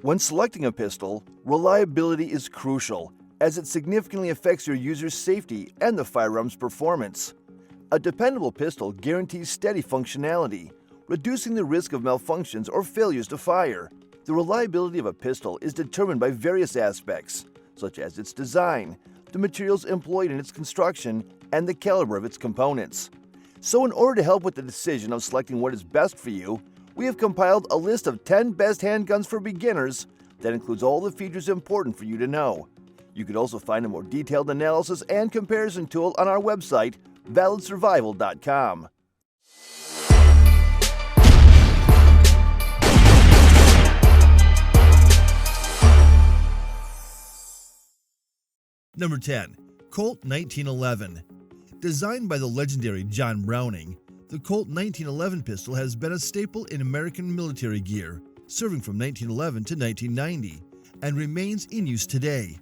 When selecting a pistol, reliability is crucial, as it significantly affects your user's safety and the firearm's performance. A dependable pistol guarantees steady functionality, reducing the risk of malfunctions or failures to fire. The reliability of a pistol is determined by various aspects, such as its design, the materials employed in its construction, and the caliber of its components. So in order to help with the decision of selecting what is best for you, we have compiled a list of 10 best handguns for beginners that includes all the features important for you to know. You could also find a more detailed analysis and comparison tool on our website, validsurvival.com. Number 10. Colt 1911. Designed by the legendary John Browning, the Colt 1911 pistol has been a staple in American military gear, serving from 1911 to 1990, and remains in use today.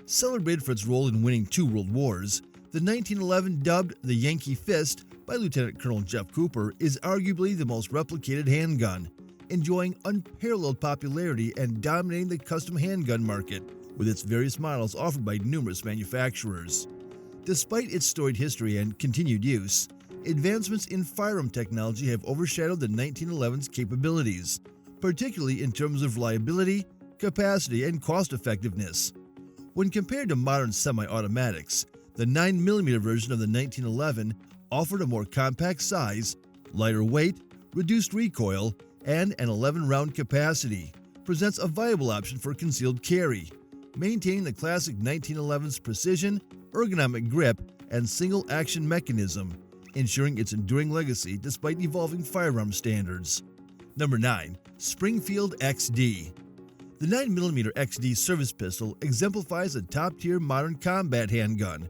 Celebrated for its role in winning 2 world wars, the 1911, dubbed the Yankee Fist by Lieutenant Colonel Jeff Cooper, is arguably the most replicated handgun, enjoying unparalleled popularity and dominating the custom handgun market, with its various models offered by numerous manufacturers. Despite its storied history and continued use, advancements in firearm technology have overshadowed the 1911's capabilities, particularly in terms of reliability, capacity, and cost-effectiveness. When compared to modern semi-automatics, the 9mm version of the 1911 offered a more compact size, lighter weight, reduced recoil, and an 11-round capacity, presents a viable option for concealed carry, maintaining the classic 1911's precision, ergonomic grip, and single-action mechanism, ensuring its enduring legacy despite evolving firearm standards. Number 9. Springfield XD. The 9mm XD service pistol exemplifies a top-tier modern combat handgun,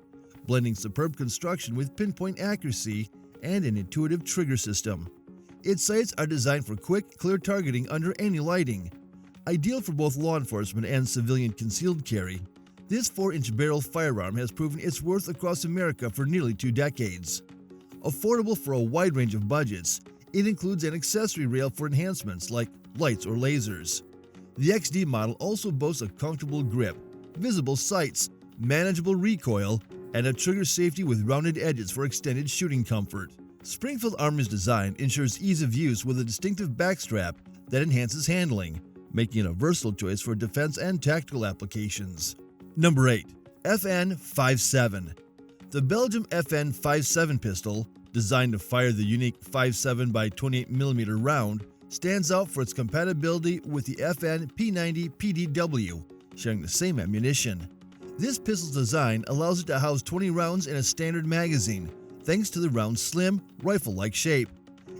blending superb construction with pinpoint accuracy and an intuitive trigger system. Its sights are designed for quick, clear targeting under any lighting. Ideal for both law enforcement and civilian concealed carry, this 4-inch barrel firearm has proven its worth across America for nearly 2 decades. Affordable for a wide range of budgets, it includes an accessory rail for enhancements like lights or lasers. The XD model also boasts a comfortable grip, visible sights, manageable recoil, and a trigger safety with rounded edges for extended shooting comfort. Springfield Armor's design ensures ease of use with a distinctive backstrap that enhances handling, making it a versatile choice for defense and tactical applications. Number 8. FN57. The Belgium FN57 pistol, designed to fire the unique 5.7 by 28mm round, stands out for its compatibility with the FN P90 PDW, sharing the same ammunition. This pistol's design allows it to house 20 rounds in a standard magazine, thanks to the round's slim, rifle-like shape.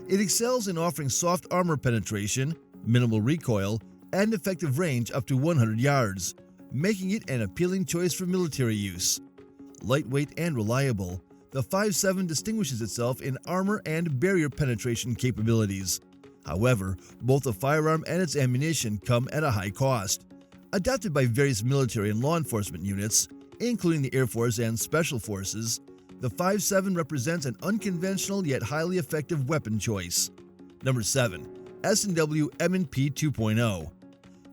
It excels in offering soft armor penetration, minimal recoil, and effective range up to 100 yards, making it an appealing choice for military use. Lightweight and reliable, the 5.7 distinguishes itself in armor and barrier penetration capabilities. However, both the firearm and its ammunition come at a high cost. Adopted by various military and law enforcement units, including the Air Force and Special Forces, the 5.7 represents an unconventional yet highly effective weapon choice. Number 7. S&W M&P 2.0.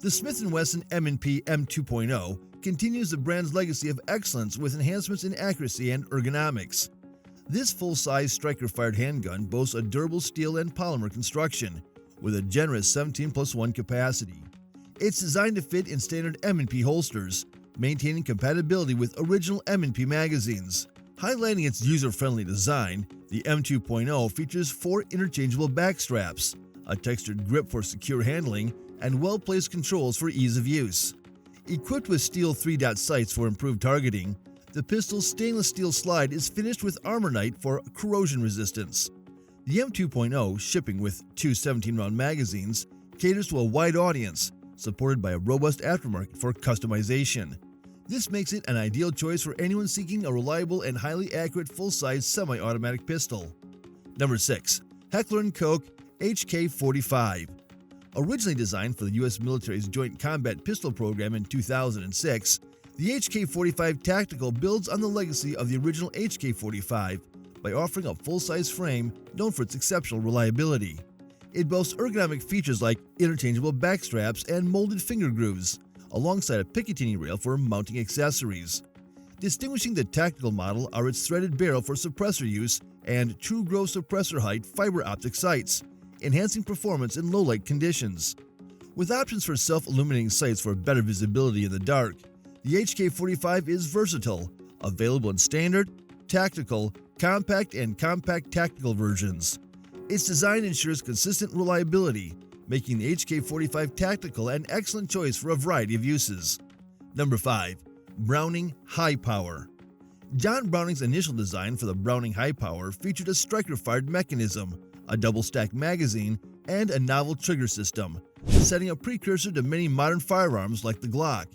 The Smith & Wesson M&P M2.0 continues the brand's legacy of excellence with enhancements in accuracy and ergonomics. This full-size striker-fired handgun boasts a durable steel and polymer construction, with a generous 17+1 capacity. It's designed to fit in standard M&P holsters, maintaining compatibility with original M&P magazines. Highlighting its user-friendly design, the M2.0 features 4 interchangeable backstraps, a textured grip for secure handling, and well-placed controls for ease of use. Equipped with steel 3-dot sights for improved targeting, the pistol's stainless steel slide is finished with Armornite for corrosion resistance. The M2.0, shipping with 2 17-round magazines, caters to a wide audience, supported by a robust aftermarket for customization. This makes it an ideal choice for anyone seeking a reliable and highly accurate full-size semi-automatic pistol. Number 6. Heckler & Koch HK45. Originally designed for the U.S. military's Joint Combat Pistol Program in 2006, the HK45 Tactical builds on the legacy of the original HK45 by offering a full-size frame known for its exceptional reliability. It boasts ergonomic features like interchangeable back straps and molded finger grooves, alongside a Picatinny rail for mounting accessories. Distinguishing the tactical model are its threaded barrel for suppressor use and true grove suppressor height fiber optic sights, enhancing performance in low-light conditions. With options for self-illuminating sights for better visibility in the dark, the HK45 is versatile, available in standard, tactical, compact, and compact tactical versions. Its design ensures consistent reliability, making the HK45 Tactical an excellent choice for a variety of uses. Number 5. Browning High Power. John Browning's initial design for the Browning High Power featured a striker-fired mechanism, a double-stack magazine, and a novel trigger system, setting a precursor to many modern firearms like the Glock.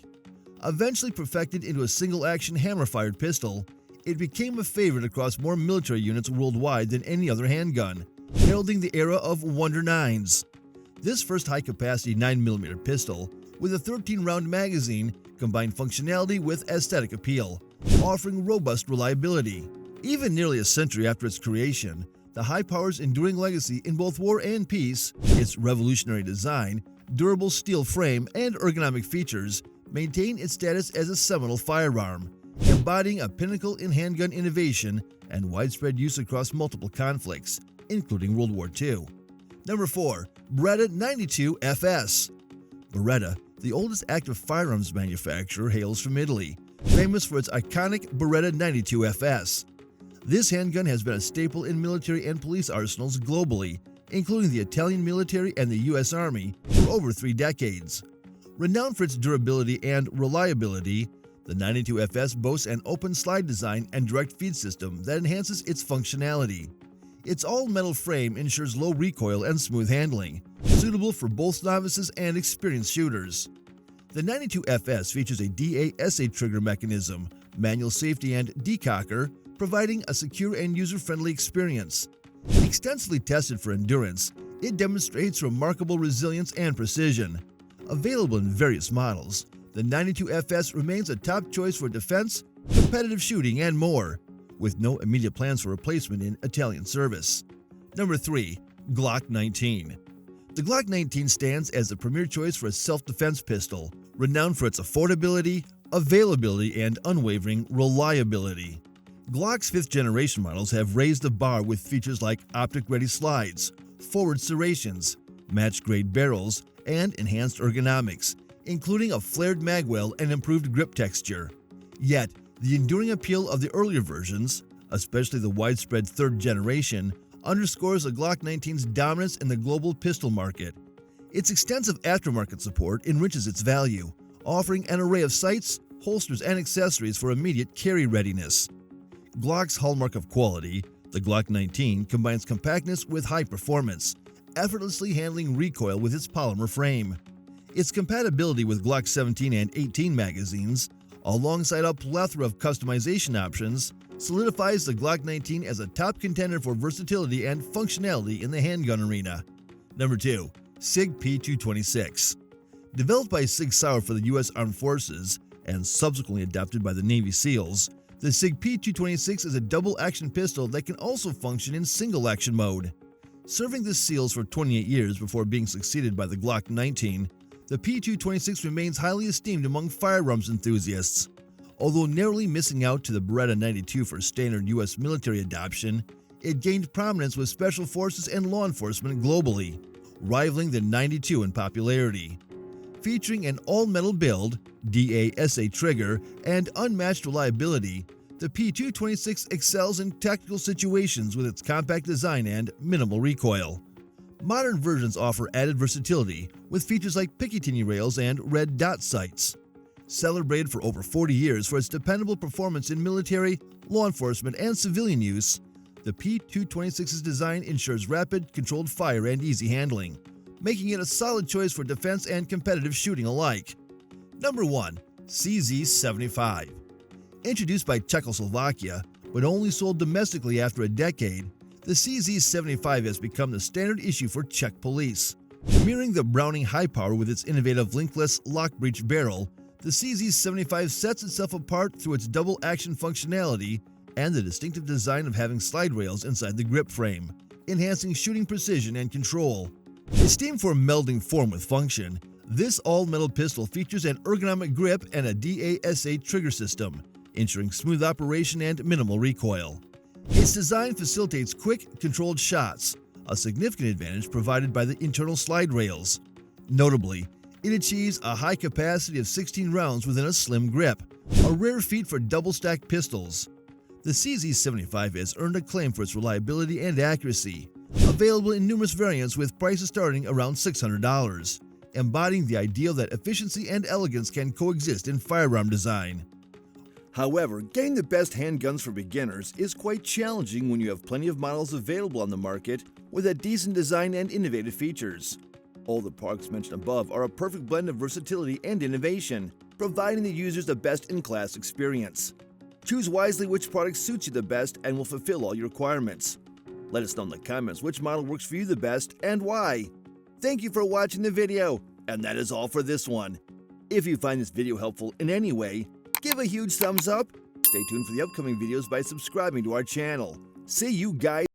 Eventually perfected into a single-action hammer-fired pistol, it became a favorite across more military units worldwide than any other handgun, heralding the era of Wonder 9s. This first high-capacity 9mm pistol, with a 13-round magazine, combined functionality with aesthetic appeal, offering robust reliability. Even nearly a century after its creation, the High Power's enduring legacy in both war and peace, its revolutionary design, durable steel frame, and ergonomic features maintain its status as a seminal firearm, embodying a pinnacle in handgun innovation and widespread use across multiple conflicts, including World War II. Number 4. Beretta 92 FS. Beretta, the oldest active firearms manufacturer, hails from Italy, famous for its iconic Beretta 92 FS. This handgun has been a staple in military and police arsenals globally, including the Italian military and the U.S. Army, for over 3 decades. Renowned for its durability and reliability, the 92 FS boasts an open slide design and direct feed system that enhances its functionality. Its all-metal frame ensures low recoil and smooth handling, suitable for both novices and experienced shooters. The 92 FS features a DA/SA trigger mechanism, manual safety, and decocker, providing a secure and user-friendly experience. Extensively tested for endurance, it demonstrates remarkable resilience and precision. Available in various models, the 92 FS remains a top choice for defense, competitive shooting, and more, with no immediate plans for replacement in Italian service. Number 3. Glock 19. The Glock 19 stands as the premier choice for a self-defense pistol, renowned for its affordability, availability, and unwavering reliability. Glock's 5th-generation models have raised the bar with features like optic-ready slides, forward serrations, match-grade barrels, and enhanced ergonomics, including a flared magwell and improved grip texture. Yet, the enduring appeal of the earlier versions, especially the widespread 3rd generation, underscores the Glock 19's dominance in the global pistol market. Its extensive aftermarket support enriches its value, offering an array of sights, holsters, and accessories for immediate carry readiness. Glock's hallmark of quality, the Glock 19 combines compactness with high performance, effortlessly handling recoil with its polymer frame. Its compatibility with Glock 17 and 18 magazines, alongside a plethora of customization options, solidifies the Glock 19 as a top contender for versatility and functionality in the handgun arena. Number 2. Sig P226. Developed by Sig Sauer for the U.S. Armed Forces and subsequently adopted by the Navy SEALs, the Sig P226 is a double-action pistol that can also function in single-action mode. Serving the SEALs for 28 years before being succeeded by the Glock 19, the P226 remains highly esteemed among firearms enthusiasts. Although narrowly missing out to the Beretta 92 for standard U.S. military adoption, it gained prominence with special forces and law enforcement globally, rivaling the 92 in popularity. Featuring an all-metal build, DA/SA trigger, and unmatched reliability, the P226 excels in tactical situations with its compact design and minimal recoil. Modern versions offer added versatility with features like Picatinny rails and red dot sights. Celebrated for over 40 years for its dependable performance in military, law enforcement, and civilian use, the P226's design ensures rapid, controlled fire and easy handling, making it a solid choice for defense and competitive shooting alike. Number 1. CZ75. Introduced by Czechoslovakia, but only sold domestically after a decade, the CZ75 has become the standard issue for Czech police. Mirroring the Browning High Power with its innovative linkless lock breech barrel, the CZ75 sets itself apart through its double-action functionality and the distinctive design of having slide rails inside the grip frame, enhancing shooting precision and control. Esteemed for melding form with function, this all-metal pistol features an ergonomic grip and a DASA trigger system, ensuring smooth operation and minimal recoil. Its design facilitates quick, controlled shots, a significant advantage provided by the internal slide rails. Notably, it achieves a high capacity of 16 rounds within a slim grip, a rare feat for double-stacked pistols. The CZ75 has earned acclaim for its reliability and accuracy, available in numerous variants with prices starting around $600, embodying the ideal that efficiency and elegance can coexist in firearm design. However, getting the best handguns for beginners is quite challenging when you have plenty of models available on the market with a decent design and innovative features. All the products mentioned above are a perfect blend of versatility and innovation, providing the users the best-in-class experience. Choose wisely which product suits you the best and will fulfill all your requirements. Let us know in the comments which model works for you the best and why. Thank you for watching the video, and that is all for this one. If you find this video helpful in any way, give a huge thumbs up. Stay tuned for the upcoming videos by subscribing to our channel. See you guys